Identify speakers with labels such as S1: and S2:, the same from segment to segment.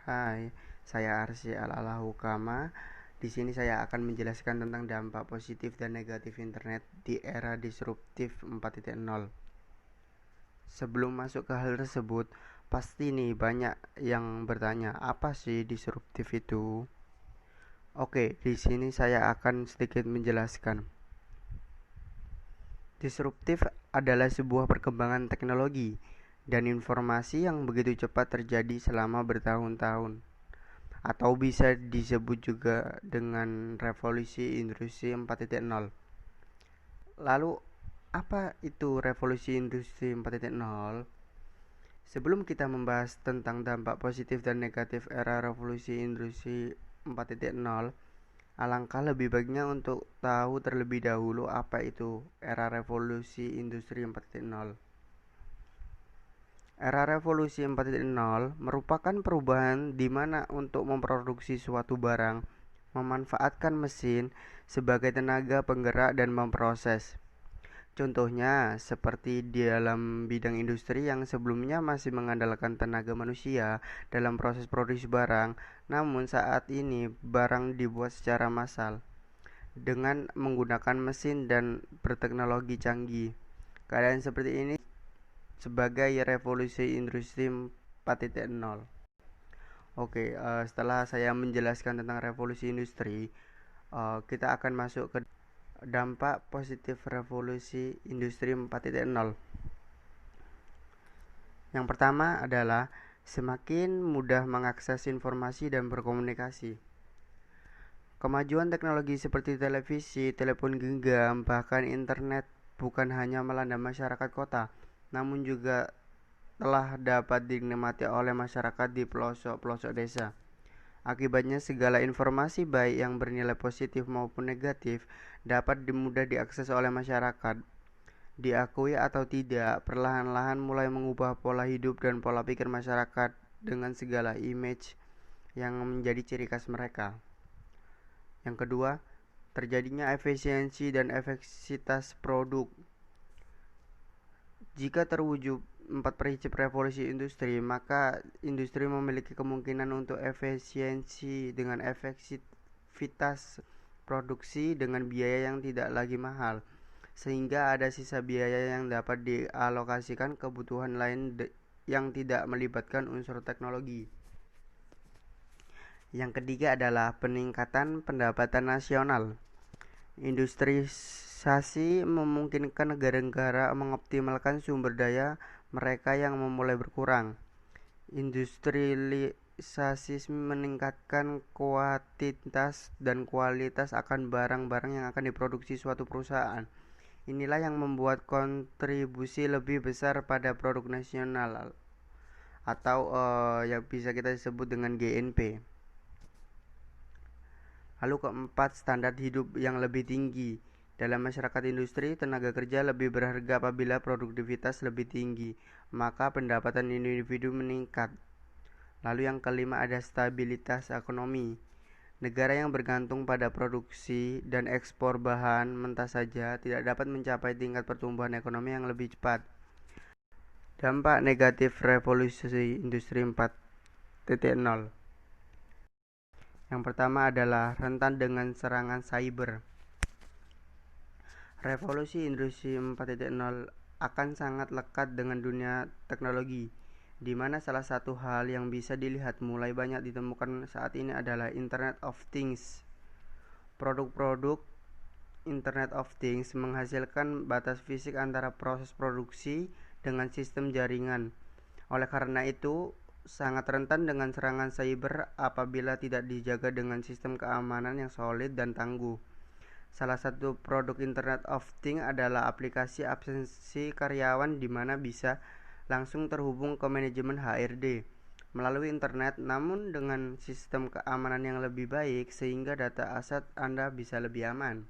S1: Hai, saya Arsy Al-Alahukama. Di sini saya akan menjelaskan tentang dampak positif dan negatif internet di era disruptif 4.0. Sebelum masuk ke hal tersebut, pasti nih banyak yang bertanya, apa sih disruptif itu? Oke, di sini saya akan sedikit menjelaskan. Disruptif adalah sebuah perkembangan teknologi dan informasi yang begitu cepat terjadi selama bertahun-tahun, atau bisa disebut juga dengan revolusi industri 4.0. Lalu, apa itu revolusi industri 4.0? Sebelum kita membahas tentang dampak positif dan negatif era revolusi industri 4.0, alangkah lebih baiknya untuk tahu terlebih dahulu apa itu era revolusi industri 4.0. Era revolusi 4.0 merupakan perubahan di mana untuk memproduksi suatu barang, memanfaatkan mesin sebagai tenaga penggerak dan memproses. Contohnya, seperti di dalam bidang industri yang sebelumnya masih mengandalkan tenaga manusia dalam proses produksi barang, namun saat ini barang dibuat secara massal dengan menggunakan mesin dan berteknologi canggih. Keadaan seperti ini sebagai revolusi industri 4.0. Oke, setelah saya menjelaskan tentang revolusi industri, kita akan masuk ke dampak positif revolusi industri 4.0. Yang pertama adalah semakin mudah mengakses informasi dan berkomunikasi. Kemajuan teknologi seperti televisi, telepon genggam, bahkan internet bukan hanya melanda masyarakat kota, namun juga telah dapat dinikmati oleh masyarakat di pelosok-pelosok desa. Akibatnya segala informasi baik yang bernilai positif maupun negatif dapat mudah diakses oleh masyarakat. Diakui atau tidak, perlahan-lahan mulai mengubah pola hidup dan pola pikir masyarakat dengan segala image yang menjadi ciri khas mereka. Yang kedua, terjadinya efisiensi dan efektivitas produk. Jika terwujud empat prinsip revolusi industri, maka industri memiliki kemungkinan untuk efisiensi dengan efektivitas produksi dengan biaya yang tidak lagi mahal, sehingga ada sisa biaya yang dapat dialokasikan kebutuhan lain yang tidak melibatkan unsur teknologi. Yang ketiga adalah peningkatan pendapatan nasional. Industrialisasi memungkinkan negara-negara mengoptimalkan sumber daya mereka yang mulai berkurang. Industrialisasi meningkatkan kuantitas dan kualitas akan barang-barang yang akan diproduksi suatu perusahaan. Inilah yang membuat kontribusi lebih besar pada produk nasional atau yang bisa kita sebut dengan GNP. Lalu keempat, standar hidup yang lebih tinggi. Dalam masyarakat industri, tenaga kerja lebih berharga apabila produktivitas lebih tinggi, maka pendapatan individu meningkat. Lalu yang kelima ada stabilitas ekonomi. Negara yang bergantung pada produksi dan ekspor bahan mentah saja tidak dapat mencapai tingkat pertumbuhan ekonomi yang lebih cepat. Dampak negatif revolusi industri 4.0. Yang pertama adalah rentan dengan serangan cyber. Revolusi industri 4.0 akan sangat lekat dengan dunia teknologi, di mana salah satu hal yang bisa dilihat mulai banyak ditemukan saat ini adalah Internet of Things. Produk-produk Internet of Things menghasilkan batas fisik antara proses produksi dengan sistem jaringan. Oleh karena itu, sangat rentan dengan serangan cyber apabila tidak dijaga dengan sistem keamanan yang solid dan tangguh. Salah satu produk Internet of Things adalah aplikasi absensi karyawan di mana bisa langsung terhubung ke manajemen HRD melalui internet, namun dengan sistem keamanan yang lebih baik sehingga data aset Anda bisa lebih aman.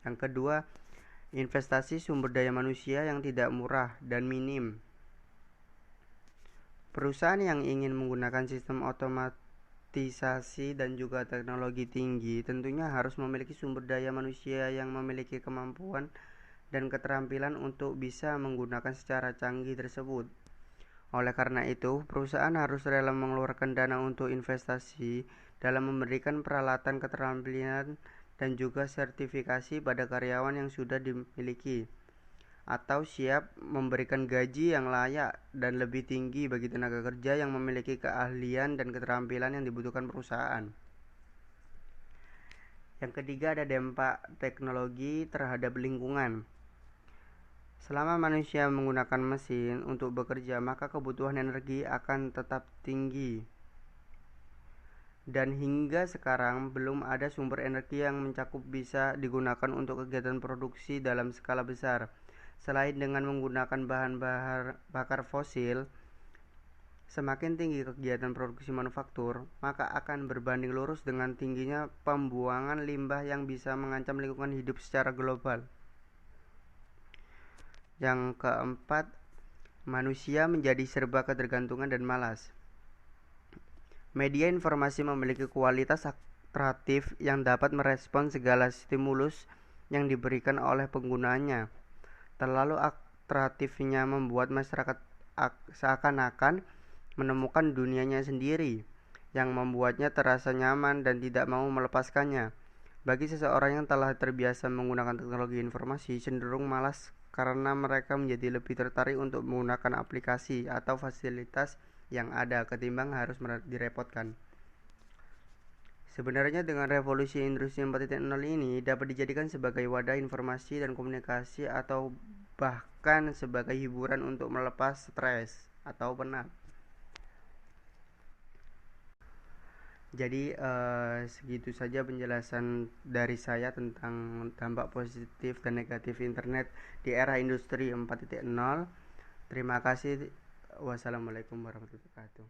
S1: Yang kedua, investasi sumber daya manusia yang tidak murah dan minim. Perusahaan yang ingin menggunakan sistem otomatisasi dan juga teknologi tinggi tentunya harus memiliki sumber daya manusia yang memiliki kemampuan dan keterampilan untuk bisa menggunakan secara canggih tersebut. Oleh karena itu, perusahaan harus rela mengeluarkan dana untuk investasi dalam memberikan peralatan keterampilan dan juga sertifikasi pada karyawan yang sudah dimiliki, atau siap memberikan gaji yang layak dan lebih tinggi bagi tenaga kerja yang memiliki keahlian dan keterampilan yang dibutuhkan perusahaan. Yang ketiga ada dampak teknologi terhadap lingkungan. Selama manusia menggunakan mesin untuk bekerja, maka kebutuhan energi akan tetap tinggi. Dan hingga sekarang belum ada sumber energi yang mencakup bisa digunakan untuk kegiatan produksi dalam skala besar. Selain dengan menggunakan bahan bakar fosil, semakin tinggi kegiatan produksi manufaktur, maka akan berbanding lurus dengan tingginya pembuangan limbah yang bisa mengancam lingkungan hidup secara global. Yang keempat, manusia menjadi serba ketergantungan dan malas. Media informasi memiliki kualitas atraktif yang dapat merespon segala stimulus yang diberikan oleh penggunanya. Terlalu atraktifnya membuat masyarakat seakan-akan menemukan dunianya sendiri, yang membuatnya terasa nyaman dan tidak mau melepaskannya. Bagi seseorang yang telah terbiasa menggunakan teknologi informasi, cenderung malas karena mereka menjadi lebih tertarik untuk menggunakan aplikasi atau fasilitas yang ada ketimbang harus direpotkan. Sebenarnya dengan revolusi industri 4.0 ini dapat dijadikan sebagai wadah informasi dan komunikasi atau bahkan sebagai hiburan untuk melepas stres atau penat. Jadi segitu saja penjelasan dari saya tentang dampak positif dan negatif internet di era industri 4.0. Terima kasih. Wassalamualaikum warahmatullahi wabarakatuh.